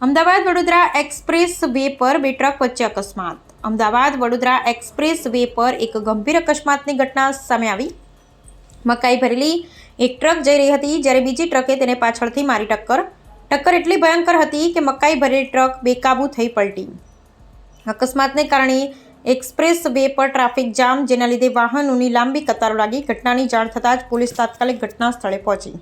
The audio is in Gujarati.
અમદાવાદ વડોદરા એક્સપ્રેસ વે પર બે ટ્રક વચ્ચે અકસ્માત. અમદાવાદ વડોદરા એક્સપ્રેસ વે પર એક ગંભીર અકસ્માતની ઘટના સામે આવી. મકાઈ ભરેલી એક ટ્રક જઈ રહી હતી, જ્યારે બીજી ટ્રકે તેને પાછળથી મારી ટક્કર એટલી ભયંકર હતી કે મકાઈ ભરેલી ટ્રક બેકાબૂ થઈ પલટી. અકસ્માતને કારણે એક્સપ્રેસ વે પર ટ્રાફિક જામ, જેના લીધે વાહનોની લાંબી કતારો લાગી. ઘટનાની જાણ થતાં જ પોલીસ તાત્કાલિક ઘટના સ્થળે પહોંચી.